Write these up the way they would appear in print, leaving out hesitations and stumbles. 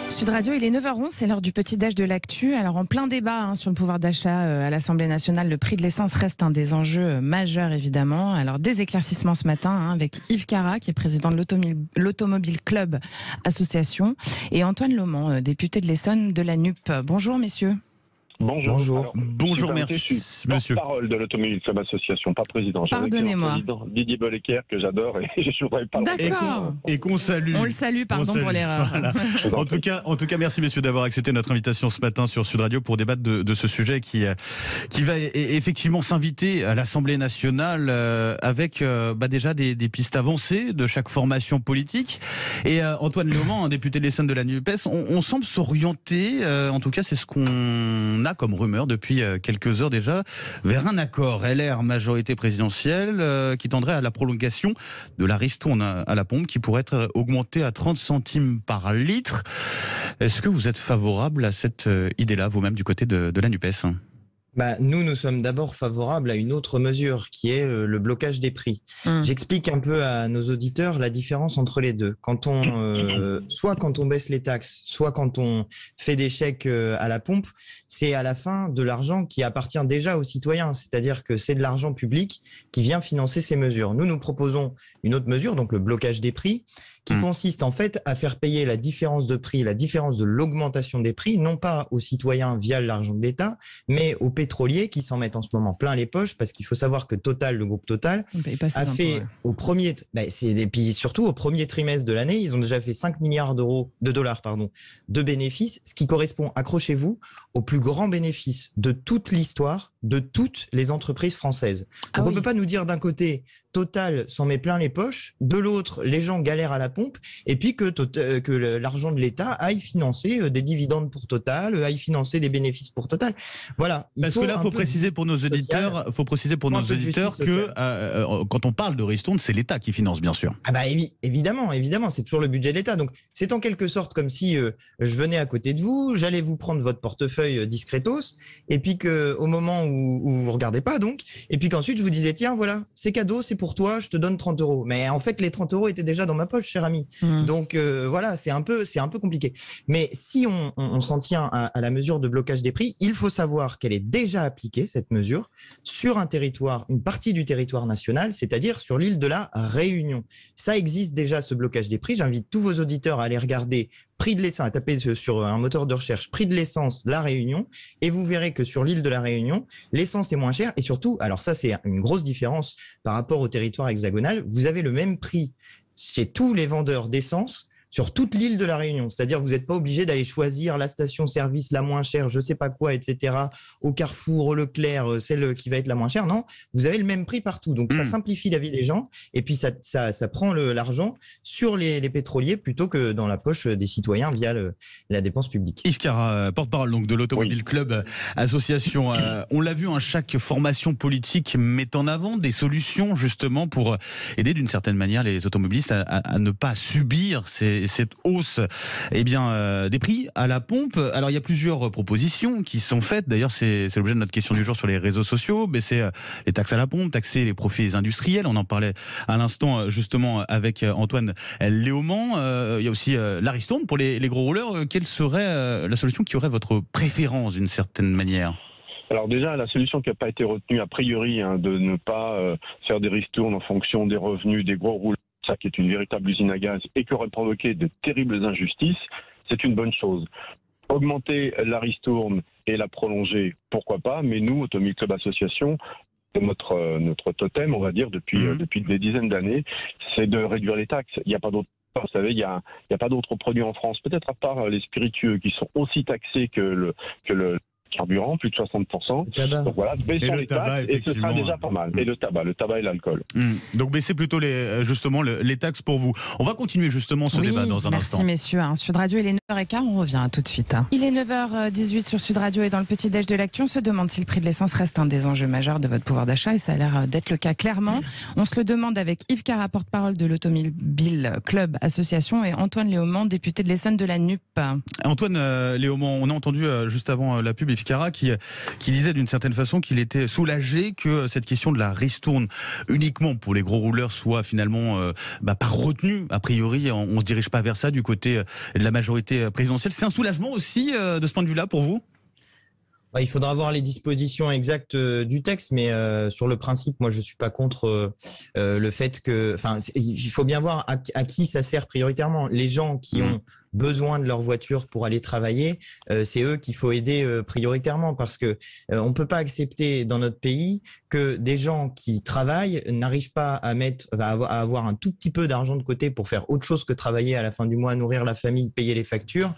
Sud Radio, il est 9h11, c'est l'heure du petit déj de l'actu. Alors en plein débat sur le pouvoir d'achat à l'Assemblée nationale, le prix de l'essence reste un des enjeux majeurs évidemment. Alors des éclaircissements ce matin avec Yves Cara, qui est président de l'Automobile Club Association, et Antoine Lomand, député de l'Essonne de la NUP. Bonjour messieurs. Bonjour. Alors, Bonjour, si merci, je suis monsieur. porte-parole de l'Automobile Club Association, pas président. Pardonnez-moi. Président Didier Bollecker, que j'adore, et je ne voudrais pas le D'accord. Et qu'on salue. On le salue, pardon pour l'erreur. Voilà. En tout cas, merci messieurs d'avoir accepté notre invitation ce matin sur Sud Radio pour débattre de ce sujet qui va effectivement s'inviter à l'Assemblée nationale avec déjà des pistes avancées de chaque formation politique. Et Antoine Lomand, un député de l'Essonne de la NUPES, on semble s'orienter, en tout cas c'est ce qu'on a comme rumeur depuis quelques heures déjà, vers un accord LR majorité présidentielle qui tendrait à la prolongation de la ristourne à la pompe qui pourrait être augmentée à 30 centimes par litre. Est-ce que vous êtes favorable à cette idée-là, vous-même, du côté de la NUPES ? Nous sommes d'abord favorables à une autre mesure qui est le blocage des prix. J'explique un peu à nos auditeurs la différence entre les deux. Soit quand on baisse les taxes, soit quand on fait des chèques à la pompe, c'est à la fin de l'argent qui appartient déjà aux citoyens. C'est-à-dire que c'est de l'argent public qui vient financer ces mesures. Nous proposons une autre mesure, donc le blocage des prix, qui consiste en fait à faire payer la différence de prix, la différence de l'augmentation des prix, non pas aux citoyens via l'argent de l'État, mais aux pétroliers qui s'en mettent en ce moment plein les poches, parce qu'il faut savoir que Total, le groupe Total, a fait au premier, et puis surtout au premier trimestre de l'année, ils ont déjà fait 5 milliards de dollars de bénéfices, ce qui correspond, accrochez-vous, au plus grand bénéfice de toute l'histoire de toutes les entreprises françaises. Donc on peut pas nous dire d'un côté Total s'en met plein les poches, de l'autre les gens galèrent à la pompe, et puis que l'argent de l'État aille financer des dividendes pour Total, aille financer des bénéfices pour Total. Voilà. Parce que là, il faut préciser pour nos auditeurs, que quand on parle de ristourne, c'est l'État qui finance, bien sûr. Évidemment, c'est toujours le budget de l'État. Donc c'est en quelque sorte comme si je venais à côté de vous, j'allais vous prendre votre portefeuille discretos, et puis que au moment où vous regardez pas donc, et puis qu'ensuite je vous disais tiens voilà, c'est cadeau, c'est pour toi, je te donne 30 €. Mais en fait les 30 € étaient déjà dans ma poche, cher ami. Donc voilà, c'est un peu compliqué. Mais si on s'en tient à la mesure de blocage des prix, il faut savoir qu'elle est déjà appliquée, cette mesure, sur un territoire, une partie du territoire national, c'est-à-dire sur l'île de la Réunion. Ça existe déjà, ce blocage des prix. J'invite tous vos auditeurs à aller regarder prix de l'essence, à taper sur un moteur de recherche prix de l'essence La Réunion, et vous verrez que sur l'île de la Réunion, l'essence est moins chère, et surtout, alors ça c'est une grosse différence par rapport au territoire hexagonal, vous avez le même prix chez tous les vendeurs d'essence sur toute l'île de la Réunion. C'est-à-dire vous n'êtes pas obligé d'aller choisir la station-service la moins chère, je sais pas quoi, etc. Au Carrefour, au Leclerc, celle qui va être la moins chère. Non, vous avez le même prix partout. Donc ça simplifie la vie des gens, et puis ça prend l'argent sur les pétroliers plutôt que dans la poche des citoyens via la dépense publique. Yves Cara, porte-parole donc de l'Automobile Club Association. On l'a vu, chaque formation politique met en avant des solutions justement pour aider d'une certaine manière les automobilistes à ne pas subir cette hausse des prix à la pompe. Alors il y a plusieurs propositions qui sont faites. D'ailleurs c'est l'objet de notre question du jour sur les réseaux sociaux. Baisser les taxes à la pompe, taxer les profits industriels. On en parlait à l'instant justement avec Antoine Lomand. Il y a aussi la ristourne pour les gros rouleurs. Quelle serait la solution qui aurait votre préférence d'une certaine manière ? Alors déjà, la solution qui n'a pas été retenue a priori, de ne pas faire des ristournes en fonction des revenus des gros rouleurs, ça qui est une véritable usine à gaz et qui aurait provoqué de terribles injustices, c'est une bonne chose. Augmenter la ristourne et la prolonger, pourquoi pas, mais nous, Automobile Club Association, notre totem, on va dire, depuis des dizaines d'années, c'est de réduire les taxes. Il n'y a pas d'autre. Vous savez, il n'y a pas d'autres produits en France, peut-être à part les spiritueux qui sont aussi taxés que le carburant, plus de 60%. Donc voilà, baissons les taxes et ce sera déjà pas mal. Et le tabac et l'alcool. Donc baissez plutôt les taxes pour vous. On va continuer justement ce débat dans un instant. Merci messieurs. Sud Radio, il est 9h15, on revient tout de suite. Il est 9h18 sur Sud Radio et dans le petit déj de l'actu, on se demande si le prix de l'essence reste un des enjeux majeurs de votre pouvoir d'achat, et ça a l'air d'être le cas clairement. On se le demande avec Yves Cara, porte-parole de l'Automobile Club Association, et Antoine Lomand, député de l'Essonne de la NUP. Antoine Lomand, on a entendu juste avant la pub Yves Cara, qui disait d'une certaine façon qu'il était soulagé que cette question de la ristourne uniquement pour les gros rouleurs soit finalement pas retenue. A priori, on ne se dirige pas vers ça du côté de la majorité présidentielle. C'est un soulagement aussi de ce point de vue-là pour vous ? Il faudra voir les dispositions exactes du texte, mais sur le principe, moi, je suis pas contre le fait que, il faut bien voir à qui ça sert prioritairement. Les gens qui ont besoin de leur voiture pour aller travailler, c'est eux qu'il faut aider prioritairement, parce que on peut pas accepter dans notre pays que des gens qui travaillent n'arrivent pas à avoir un tout petit peu d'argent de côté pour faire autre chose que travailler à la fin du mois, nourrir la famille, payer les factures.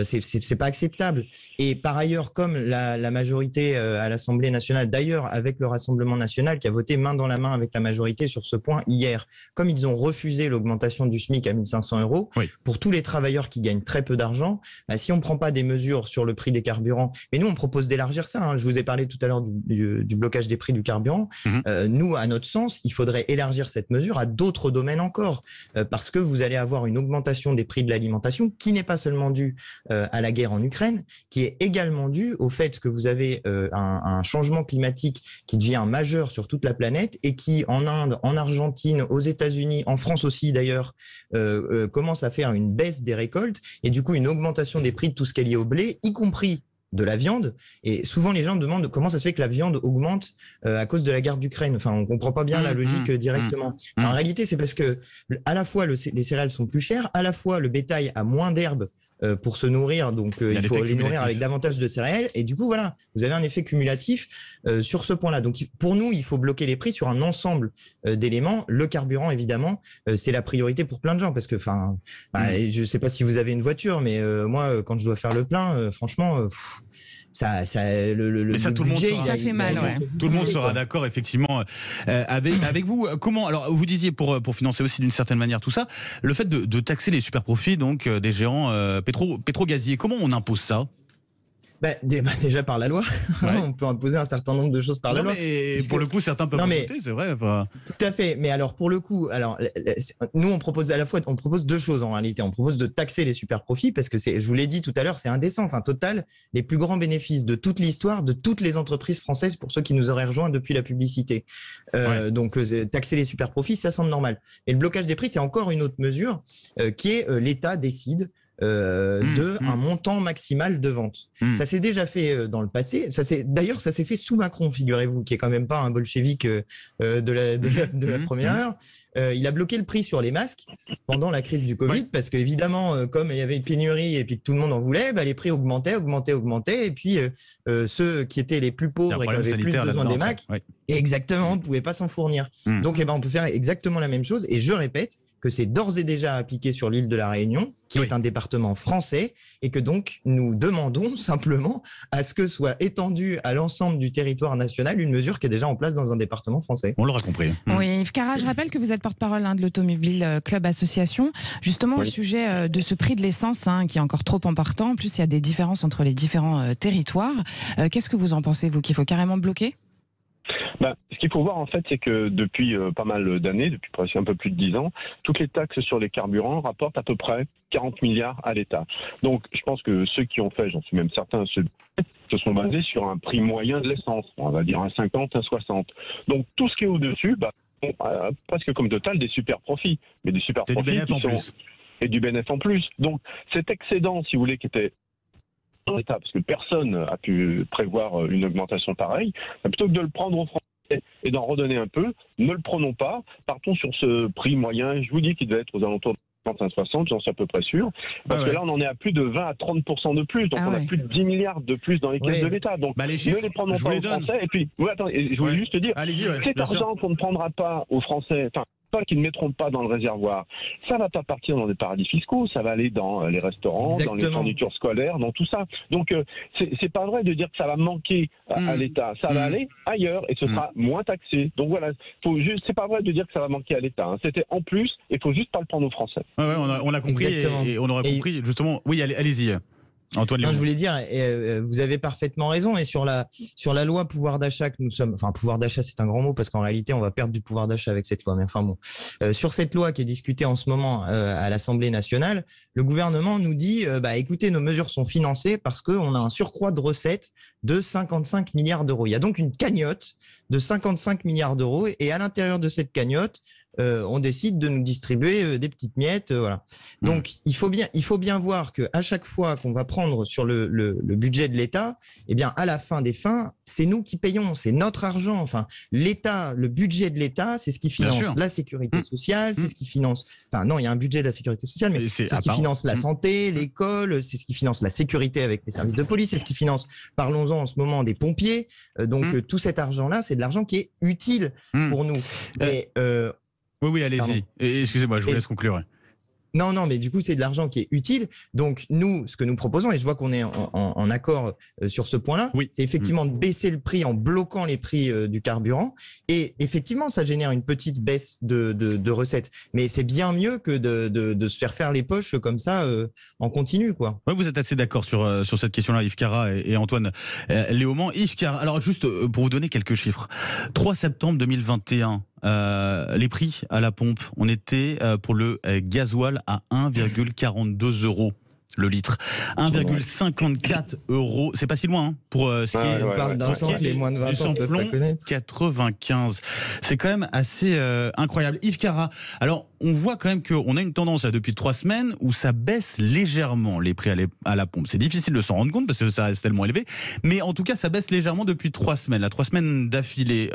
C'est pas acceptable. Et par ailleurs, comme la majorité à l'Assemblée nationale, d'ailleurs avec le Rassemblement national qui a voté main dans la main avec la majorité sur ce point hier, comme ils ont refusé l'augmentation du SMIC à 1 500 €, pour tous les travailleurs qui gagnent très peu d'argent, si on ne prend pas des mesures sur le prix des carburants, mais nous on propose d'élargir ça, je vous ai parlé tout à l'heure du blocage des prix du carburant, nous à notre sens, il faudrait élargir cette mesure à d'autres domaines encore, parce que vous allez avoir une augmentation des prix de l'alimentation qui n'est pas seulement due à la guerre en Ukraine, qui est également due au fait que vous avez un changement climatique qui devient majeur sur toute la planète et qui en Inde, en Argentine, aux États-Unis, en France aussi d'ailleurs, commence à faire une baisse des récoltes et du coup une augmentation des prix de tout ce qui est lié au blé, y compris de la viande. Et souvent les gens me demandent comment ça se fait que la viande augmente à cause de la guerre d'Ukraine. Enfin, on comprend pas bien la logique directement. En réalité, c'est parce que à la fois les céréales sont plus chères, à la fois le bétail a moins d'herbe pour se nourrir, donc il faut les nourrir avec davantage de céréales, et du coup voilà, vous avez un effet cumulatif sur ce point-là. Donc pour nous, il faut bloquer les prix sur un ensemble d'éléments. Le carburant, évidemment, c'est la priorité pour plein de gens, parce que je sais pas si vous avez une voiture, mais moi, quand je dois faire le plein, franchement, mais ça, tout le monde ça fait mal. Tout le monde sera d'accord, effectivement, avec vous. Comment, alors, vous disiez pour financer aussi d'une certaine manière tout ça, le fait de taxer les super profits donc des géants pétro-gaziers. Comment on impose ça ? Déjà par la loi, on peut imposer un certain nombre de choses par la loi. Mais pour le coup, certains peuvent voter, c'est vrai. Tout à fait. Mais alors pour le coup, nous on propose à la fois, on propose deux choses en réalité. On propose de taxer les super profits parce que je vous l'ai dit tout à l'heure, c'est indécent. Enfin, Total, les plus grands bénéfices de toute l'histoire de toutes les entreprises françaises pour ceux qui nous auraient rejoints depuis la publicité. Donc taxer les super profits, ça semble normal. Et le blocage des prix, c'est encore une autre mesure qui est l'État décide un montant maximal de vente. Ça s'est déjà fait dans le passé. D'ailleurs, ça s'est fait sous Macron, figurez-vous, qui est quand même pas un bolchevique de la première heure. Il a bloqué le prix sur les masques pendant la crise du Covid, parce qu'évidemment, comme il y avait une pénurie et puis que tout le monde en voulait, les prix augmentaient. Et puis ceux qui étaient les plus pauvres et qui avaient plus besoin des masques, exactement, ne pouvaient pas s'en fournir. Donc, on peut faire exactement la même chose. Et je répète que c'est d'ores et déjà appliqué sur l'île de la Réunion, qui est un département français, et que donc nous demandons simplement à ce que soit étendue à l'ensemble du territoire national une mesure qui est déjà en place dans un département français. On l'aura compris. Oui, Yves Cara, je rappelle que vous êtes porte-parole de l'Automobile Club Association, justement au sujet de ce prix de l'essence qui est encore trop important. En plus, il y a des différences entre les différents territoires. Qu'est-ce que vous en pensez, vous, qu'il faut carrément bloquer ? Ce qu'il faut voir en fait, c'est que depuis pas mal d'années, depuis presque un peu plus de 10 ans, toutes les taxes sur les carburants rapportent à peu près 40 milliards à l'État. Donc je pense que ceux qui ont fait, j'en suis même certain, se sont basés sur un prix moyen de l'essence, on va dire un 50, un 60. Donc tout ce qui est au-dessus, presque comme Total, des super profits. Mais des super profits et du bénéfice en plus. Donc cet excédent, si vous voulez, qui était l'État, parce que personne n'a pu prévoir une augmentation pareille, plutôt que de le prendre aux Français et d'en redonner un peu, ne le prenons pas, partons sur ce prix moyen, je vous dis qu'il devait être aux alentours de 50-60, j'en suis à peu près sûr, parce que là on en est à plus de 20 à 30% de plus, donc on a plus de 10 milliards de plus dans les caisses de l'État, donc les chiffres, ne les prenons pas aux Français, et puis, je voulais juste te dire, cet argent qu'on ne prendra pas aux Français, qu'ils ne mettront pas dans le réservoir, ça va pas partir dans des paradis fiscaux, ça va aller dans les restaurants, dans les fournitures scolaires, dans tout ça. Donc c'est pas vrai de dire que ça va manquer à l'État, ça va aller ailleurs et ce sera moins taxé. Donc voilà, c'est pas vrai de dire que ça va manquer à l'État. C'était en plus, il faut juste pas le prendre aux Français. On l'a compris et on aura compris justement. Oui, allez-y. Antoine Non, Léaumont. je voulais dire, vous avez parfaitement raison. Et sur la loi pouvoir d'achat que nous sommes, enfin pouvoir d'achat c'est un grand mot parce qu'en réalité on va perdre du pouvoir d'achat avec cette loi. Mais enfin bon, sur cette loi qui est discutée en ce moment à l'Assemblée nationale, le gouvernement nous dit, écoutez, nos mesures sont financées parce qu'on a un surcroît de recettes de 55 milliards d'euros. Il y a donc une cagnotte de 55 milliards d'euros et à l'intérieur de cette cagnotte, on décide de nous distribuer des petites miettes, voilà. Donc il faut bien voir que à chaque fois qu'on va prendre sur le budget de l'État, eh bien à la fin des fins, c'est nous qui payons, c'est notre argent. Enfin, l'État, le budget de l'État, c'est ce qui finance la sécurité sociale, c'est ce qui finance. Enfin non, il y a un budget de la sécurité sociale, mais c'est ce qui finance la santé, l'école, c'est ce qui finance la sécurité avec les services de police, c'est ce qui finance. Parlons-en en ce moment des pompiers. Donc tout cet argent-là, c'est de l'argent qui est utile pour nous. Mais oui, allez-y. Excusez-moi, je vous laisse conclure. Non, mais du coup, c'est de l'argent qui est utile. Donc, nous, ce que nous proposons, et je vois qu'on est en accord sur ce point-là, c'est effectivement de baisser le prix en bloquant les prix du carburant. Et effectivement, ça génère une petite baisse de recettes. Mais c'est bien mieux que de se faire les poches comme ça en continu, quoi. Ouais, vous êtes assez d'accord sur cette question-là, Yves Cara et Antoine Léaumont. Yves Cara, alors juste pour vous donner quelques chiffres. 3 septembre 2021, les prix à la pompe, on était pour le gasoil à 1,42 € le litre. 1,54 €. C'est pas si loin pour ce qui est. On parle d'un temps que les moins de 20 ans peuvent pas connaître. 95. C'est quand même assez incroyable. Yves Cara, alors on voit quand même qu'on a une tendance là, depuis 3 semaines où ça baisse légèrement les prix à la pompe. C'est difficile de s'en rendre compte parce que ça reste tellement élevé. Mais en tout cas, ça baisse légèrement depuis 3 semaines. Là, 3 semaines d'affilée.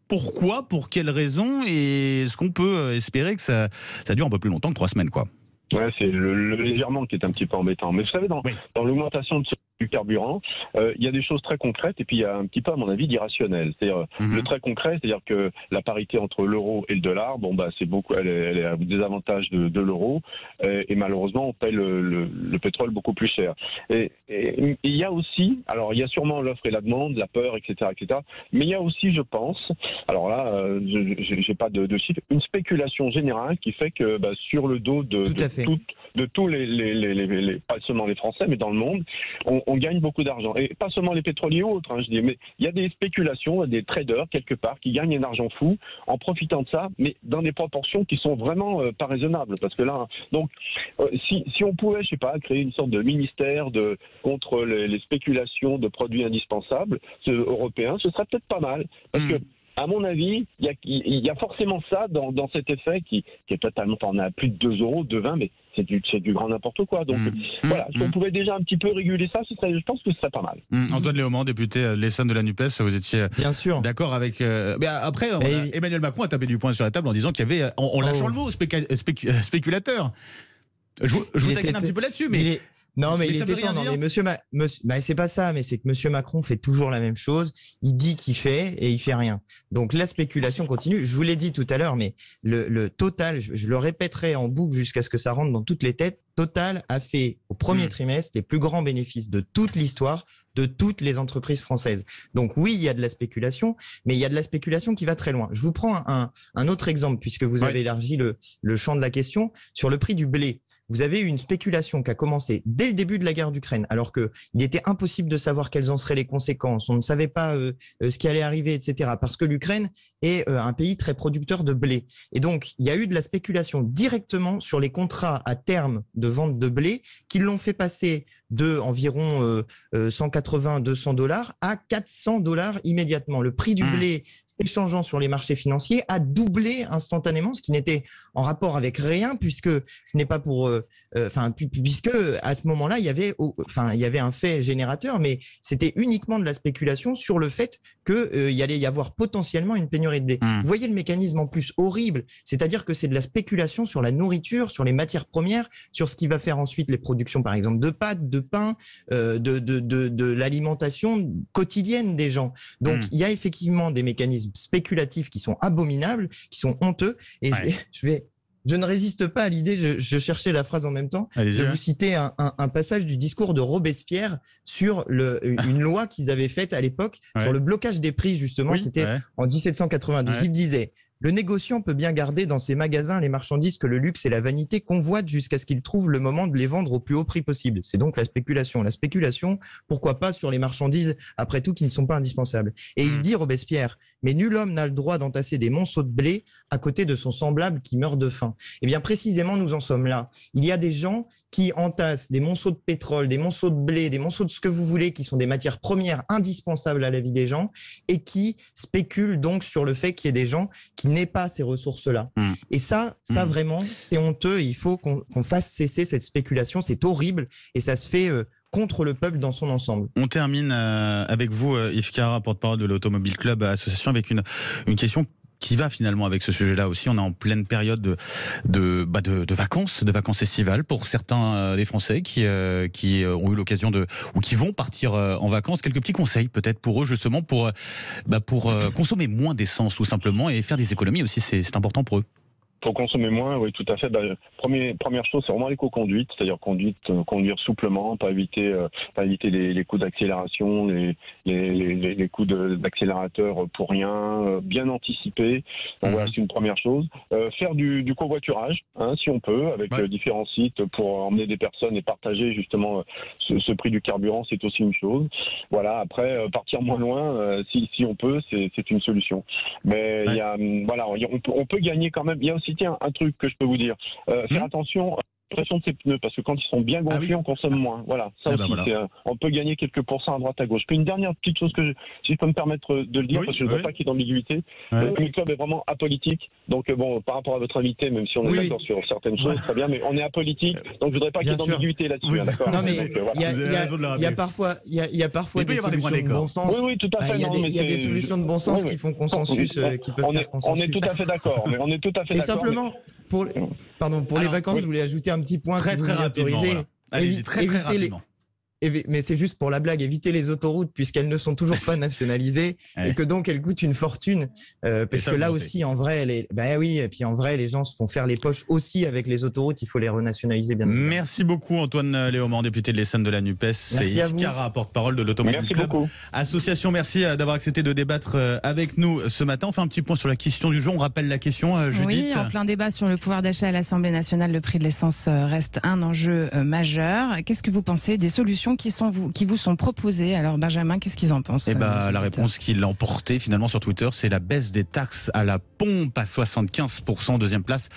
Pourquoi ? Pour quelles raisons ? Et est-ce qu'on peut espérer que ça dure un peu plus longtemps que 3 semaines, quoi ? Ouais, c'est le légèrement qui est un petit peu embêtant. Mais vous savez, dans l'augmentation du carburant, il y a des choses très concrètes et puis il y a un petit peu, à mon avis, d'irrationnel. C'est-à-dire le très concret, c'est-à-dire que la parité entre l'euro et le dollar, c'est beaucoup, elle est à désavantage de l'euro et malheureusement on paye le pétrole beaucoup plus cher. Et il y a aussi, alors il y a sûrement l'offre et la demande, la peur, etc., mais il y a aussi, je pense, alors là, j'ai pas de chiffres, une spéculation générale qui fait que sur le dos de tous les pas seulement les Français, mais dans le monde, on gagne beaucoup d'argent. Et pas seulement les pétroliers ou autres, je dis, mais il y a des spéculations, des traders quelque part qui gagnent un argent fou en profitant de ça, mais dans des proportions qui sont vraiment pas raisonnables. Parce que là, donc, si on pouvait, je sais pas, créer une sorte de ministère contre les spéculations de produits indispensables européens, ce serait peut-être pas mal. Parce que à mon avis, il y a forcément ça dans cet effet qui est totalement... On a plus de 2 €, 2,20 €, mais c'est du grand n'importe quoi. Donc voilà, si on pouvait déjà un petit peu réguler ça, je pense que ce serait pas mal. Antoine Léaumont, député l'Essonne de la NUPES, vous étiez d'accord avec... Mais après, Emmanuel Macron a tapé du poing sur la table en disant qu'il y avait... En lâchant le mot spéculateur. Je vous taquine un petit peu là-dessus, mais... Non, mais il était temps. Non, mais c'est pas ça, mais c'est que Monsieur Macron fait toujours la même chose. Il dit qu'il fait et il fait rien. Donc la spéculation continue. Je vous l'ai dit tout à l'heure, mais le Total, je le répéterai en boucle jusqu'à ce que ça rentre dans toutes les têtes. Total a fait au premier trimestre les plus grands bénéfices de toute l'histoire de toutes les entreprises françaises. Donc oui, il y a de la spéculation, mais il y a de la spéculation qui va très loin. Je vous prends un autre exemple, puisque vous avez élargi le champ de la question, sur le prix du blé. Vous avez eu une spéculation qui a commencé dès le début de la guerre d'Ukraine, alors qu'il était impossible de savoir quelles en seraient les conséquences. On ne savait pas ce qui allait arriver, etc. Parce que l'Ukraine est un pays très producteur de blé. Et donc, il y a eu de la spéculation directement sur les contrats à terme de vente de blé qui l'ont fait passer de environ 180-200 $ à 400 $ immédiatement. Le prix du blé s'échangeant sur les marchés financiers a doublé instantanément, ce qui n'était en rapport avec rien, puisque ce n'est pas pour, puisque à ce moment-là il y avait un fait générateur, mais c'était uniquement de la spéculation sur le fait que il allait y avoir potentiellement une pénurie de blé. Vous voyez le mécanisme en plus horrible, c'est-à-dire que c'est de la spéculation sur la nourriture, sur les matières premières, sur ce qui va faire ensuite les productions, par exemple, de pâtes, de pain, de l'alimentation quotidienne des gens. Donc il y a effectivement des mécanismes spéculatifs qui sont abominables, qui sont honteux, et je ne résiste pas à l'idée, je cherchais la phrase en même temps, de vous citer un passage du discours de Robespierre sur une loi qu'ils avaient faite à l'époque sur le blocage des prix, justement, c'était en 1792. Il disait: Le négociant peut bien garder dans ses magasins les marchandises que le luxe et la vanité convoitent jusqu'à ce qu'il trouve le moment de les vendre au plus haut prix possible. C'est donc la spéculation. La spéculation, pourquoi pas sur les marchandises, après tout, qui ne sont pas indispensables. Et il dit, Robespierre, mais nul homme n'a le droit d'entasser des monceaux de blé à côté de son semblable qui meurt de faim. Eh bien, précisément, nous en sommes là. Il y a des gens qui entassent des monceaux de pétrole, des monceaux de blé, des monceaux de ce que vous voulez, qui sont des matières premières indispensables à la vie des gens, et qui spéculent donc sur le fait qu'il y ait des gens qui n'aient pas ces ressources-là. Et ça vraiment, c'est honteux. Il faut qu'on fasse cesser cette spéculation. C'est horrible et ça se fait contre le peuple dans son ensemble. On termine avec vous, Yves Cara, porte-parole de l'Automobile Club Association, avec une question qui va finalement avec ce sujet-là aussi. On est en pleine période de vacances estivales pour certains des Français qui ont eu l'occasion ou qui vont partir en vacances. Quelques petits conseils peut-être pour eux justement pour consommer moins d'essence tout simplement et faire des économies aussi, c'est important pour eux. Pour consommer moins, oui, tout à fait. Première chose, c'est vraiment l'éco-conduite, c'est-à-dire conduire souplement, pas éviter les coups d'accélération, les coups d'accélérateur pour rien, bien anticiper. Donc voilà, c'est une première chose. Faire du covoiturage, si on peut, avec différents sites pour emmener des personnes et partager justement ce prix du carburant, c'est aussi une chose. Voilà, après partir moins loin, si on peut, c'est une solution. Mais on peut gagner quand même. Il y a aussi un truc que je peux vous dire. Faire attention à la pression de ses pneus, parce que quand ils sont bien gonflés, on consomme moins. Voilà, ça aussi, on peut gagner quelques pourcents à droite à gauche. Puis une dernière petite chose si je peux me permettre de le dire, parce que je ne veux pas qu'il y ait d'ambiguïté. Le club est vraiment apolitique. Donc par rapport à votre invité, même si on est d'accord sur certaines choses, très bien, mais on est apolitique. Donc je ne voudrais pas qu'il y ait d'ambiguïté là-dessus. D'accord. Non mais il y a parfois des solutions de bon sens. Oui, tout à fait. Il y a des solutions de bon sens qui font consensus, qui peuvent faire consensus. On est tout à fait d'accord. Mais on est tout à fait d'accord. Et simplement pour les vacances, je voulais ajouter un petit point. Très rapidement. Voilà. Allez-y, très rapidement. Mais c'est juste pour la blague, éviter les autoroutes puisqu'elles ne sont toujours pas nationalisées et que donc elles coûtent une fortune parce que là aussi en vrai et puis en vrai les gens se font faire les poches aussi avec les autoroutes, il faut les renationaliser bien. Merci beaucoup Antoine Léaumont, député de l'Essonne de la NUPES. C'est Yves Cara, porte-parole de l'Automobile Club Association. Merci d'avoir accepté de débattre avec nous ce matin. On fait un petit point sur la question du jour. On rappelle la question, Judith. Oui, en plein débat sur le pouvoir d'achat à l'Assemblée nationale, le prix de l'essence reste un enjeu majeur. Qu'est-ce que vous pensez des solutions qui vous sont proposés? Alors Benjamin, qu'est-ce qu'ils en pensent? La réponse qui l'a emporté finalement sur Twitter, c'est la baisse des taxes à la pompe à 75%. Deuxième place,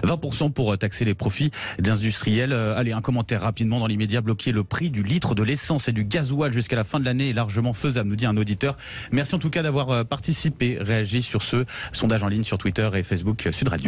20% pour taxer les profits d'industriels. Allez, un commentaire rapidement dans l'immédiat. Bloquer le prix du litre de l'essence et du gasoil jusqu'à la fin de l'année est largement faisable, nous dit un auditeur. Merci en tout cas d'avoir participé, réagi sur ce sondage en ligne sur Twitter et Facebook Sud Radio.